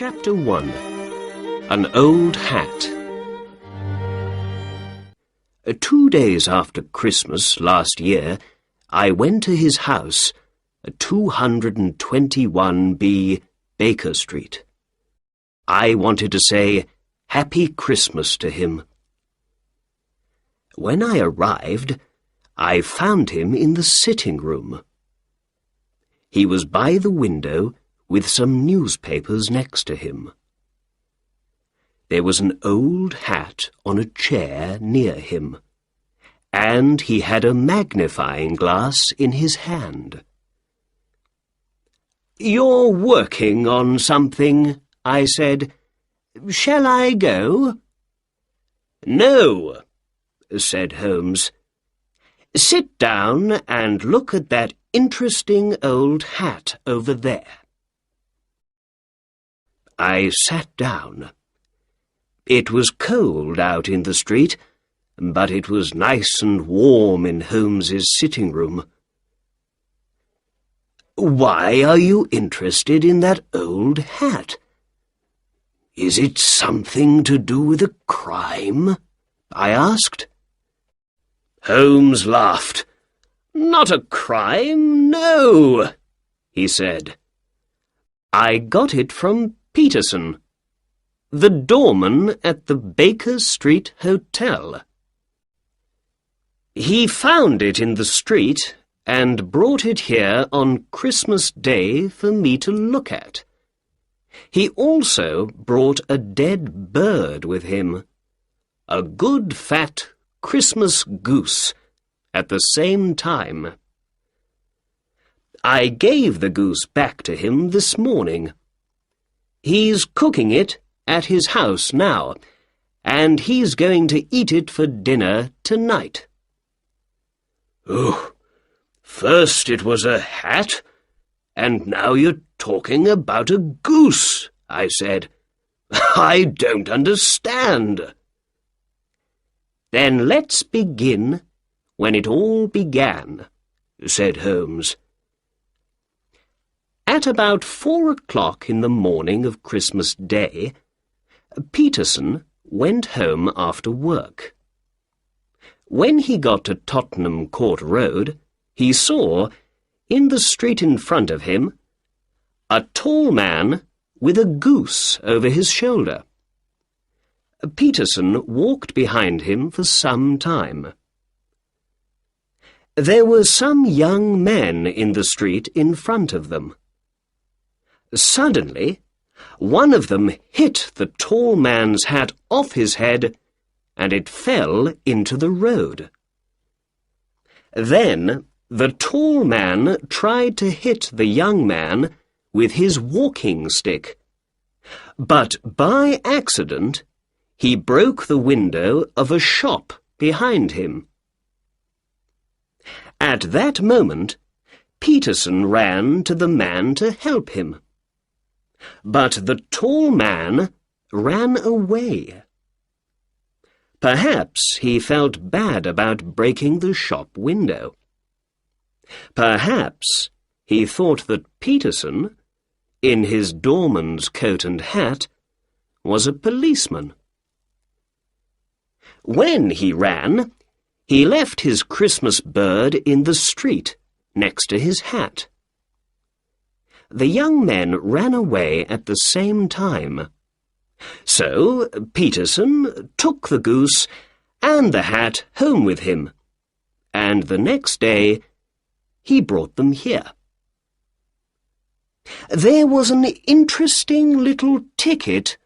Chapter 1. An Old Hat. 2 days after Christmas last year, I went to his house at 221B Baker Street. I wanted to say Happy Christmas to him. When I arrived, I found him in the sitting room. He was by the window with some newspapers next to him. There was an old hat on a chair near him, and he had a magnifying glass in his hand. "You're working on something," I said. "Shall I go?" "No," said Holmes. "Sit down and look at that interesting old hat over there." I sat down. It was cold out in the street, but it was nice and warm in Holmes's sitting room. "Why are you interested in that old hat? Is it something to do with a crime?" I asked. Holmes laughed. "Not a crime, no," he said. "I got it from Peterson, the doorman at the Baker Street Hotel. He found it in the street and brought it here on Christmas Day for me to look at. He also brought a dead bird with him, a good fat Christmas goose, at the same time. I gave the goose back to him this morning. He's cooking it at his house now, and he's going to eat it for dinner tonight." "Oh, first it was a hat, and now you're talking about a goose," I said. "I don't understand." "Then let's begin when it all began," said Holmes. At about 4 o'clock in the morning of Christmas Day, Peterson went home after work. When he got to Tottenham Court Road, he saw, in the street in front of him, a tall man with a goose over his shoulder. Peterson walked behind him for some time. There were some young men in the street in front of them. Suddenly, one of them hit the tall man's hat off his head, and it fell into the road. Then the tall man tried to hit the young man with his walking stick, but by accident he broke the window of a shop behind him. At that moment, Peterson ran to the man to help him. But the tall man ran away. Perhaps he felt bad about breaking the shop window. Perhaps he thought that Peterson, in his doorman's coat and hat, was a policeman. When he ran, he left his Christmas bird in the street next to his hat. The young men ran away at the same time. So Peterson took the goose and the hat home with him, and the next day he brought them here. There was an interesting little ticket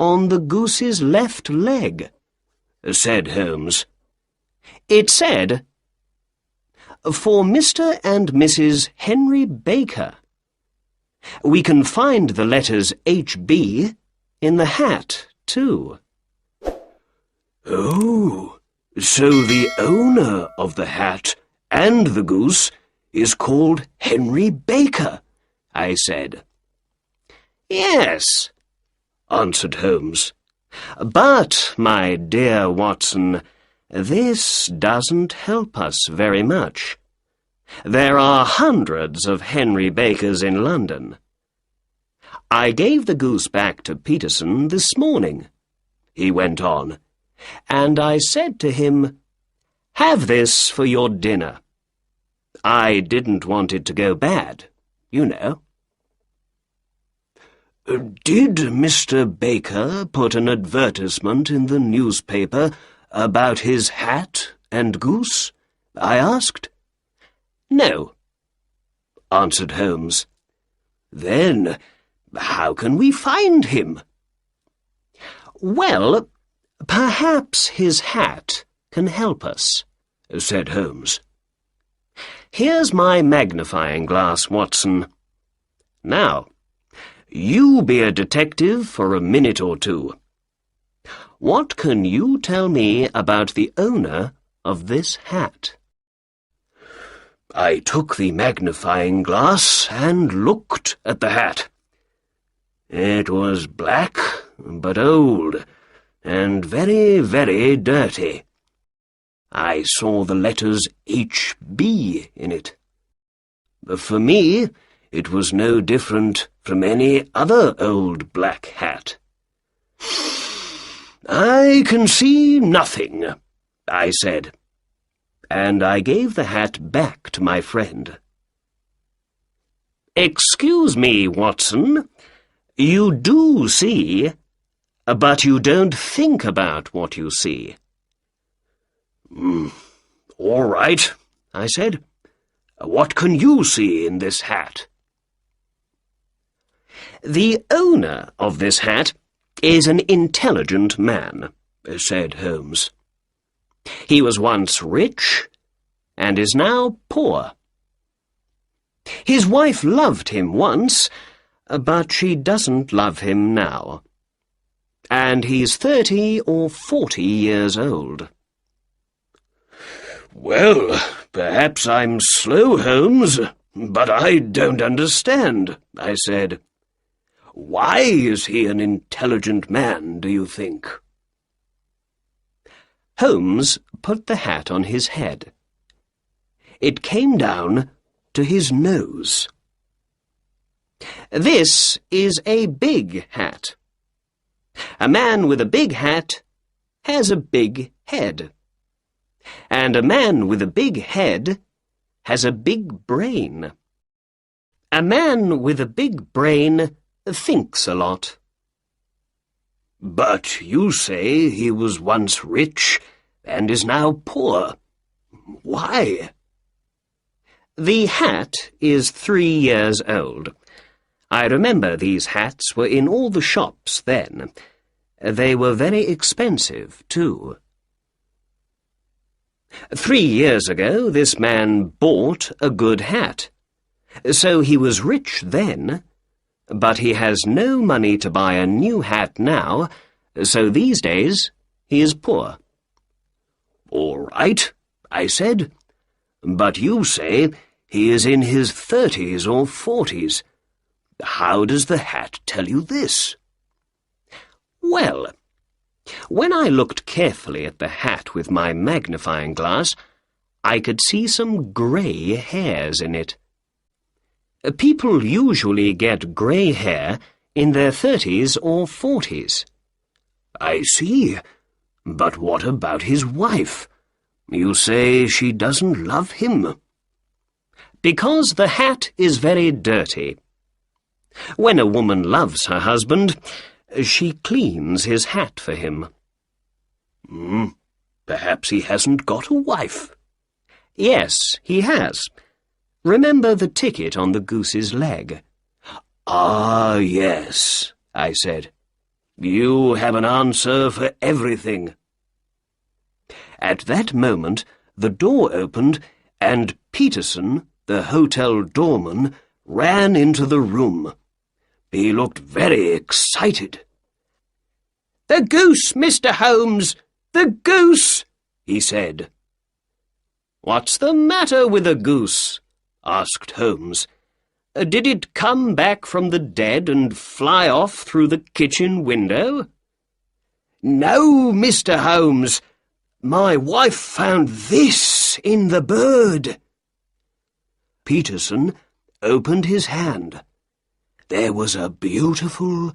on the goose's left leg, said Holmes. It said, "For Mr. and Mrs. Henry Baker." We can find the letters H.B. in the hat, too. "Oh, so the owner of the hat and the goose is called Henry Baker," I said. "Yes," answered Holmes. "But, my dear Watson, this doesn't help us very much. There are hundreds of Henry Bakers in London. "I gave the goose back to Peterson this morning," he went on, "and I said to him, 'Have this for your dinner.' I didn't want it to go bad, you know." "Did Mr. Baker put an advertisement in the newspaper about his hat and goose?" I asked. "No," answered Holmes. "Then how can we find him?" "Well, perhaps his hat can help us," said Holmes. "Here's my magnifying glass, Watson. Now, you be a detective for a minute or two. What can you tell me about the owner of this hat?" I took the magnifying glass and looked at the hat. It was black, but old, and very, very dirty. I saw the letters H.B. in it. For me, it was no different from any other old black hat. "I can see nothing," I said, and I gave the hat back to my friend. "Excuse me, Watson, you do see, but you don't think about what you see." "All right," I said. "What can you see in this hat?" "The owner of this hat is an intelligent man," said Holmes. "He was once rich and is now poor. His wife loved him once, but she doesn't love him now. And he's 30 or 40 years old." "Well, perhaps I'm slow, Holmes, but I don't understand," I said. "Why is he an intelligent man, do you think?" Holmes put the hat on his head. It came down to his nose. "This is a big hat. A man with a big hat has a big head. And a man with a big head has a big brain. A man with a big brain thinks a lot." "But you say he was once rich and is now poor. Why?" "The hat is 3 years old. I remember these hats were in all the shops then. They were very expensive, too. 3 years ago, this man bought a good hat. So he was rich then, but he has no money to buy a new hat now, so these days he is poor." "All right," I said, "but you say he is in his 30s or 40s. How does the hat tell you this?" "Well, when I looked carefully at the hat with my magnifying glass, I could see some grey hairs in it. People usually get grey hair in their 30s or 40s. "I see. But what about his wife? You say she doesn't love him." "Because the hat is very dirty. When a woman loves her husband, she cleans his hat for him." Perhaps he hasn't got a wife." "Yes, he has. Remember the ticket on the goose's leg?" "Ah, yes," I said. "You have an answer for everything." At that moment, the door opened, and Peterson, the hotel doorman, ran into the room. He looked very excited. "The goose, Mr. Holmes! The goose!" he said. "What's the matter with the goose?" asked Holmes. "Did it come back from the dead and fly off through the kitchen window?" "No, Mr. Holmes. My wife found this in the bird." Peterson opened his hand. There was a beautiful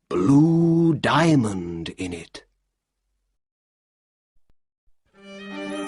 blue diamond in it.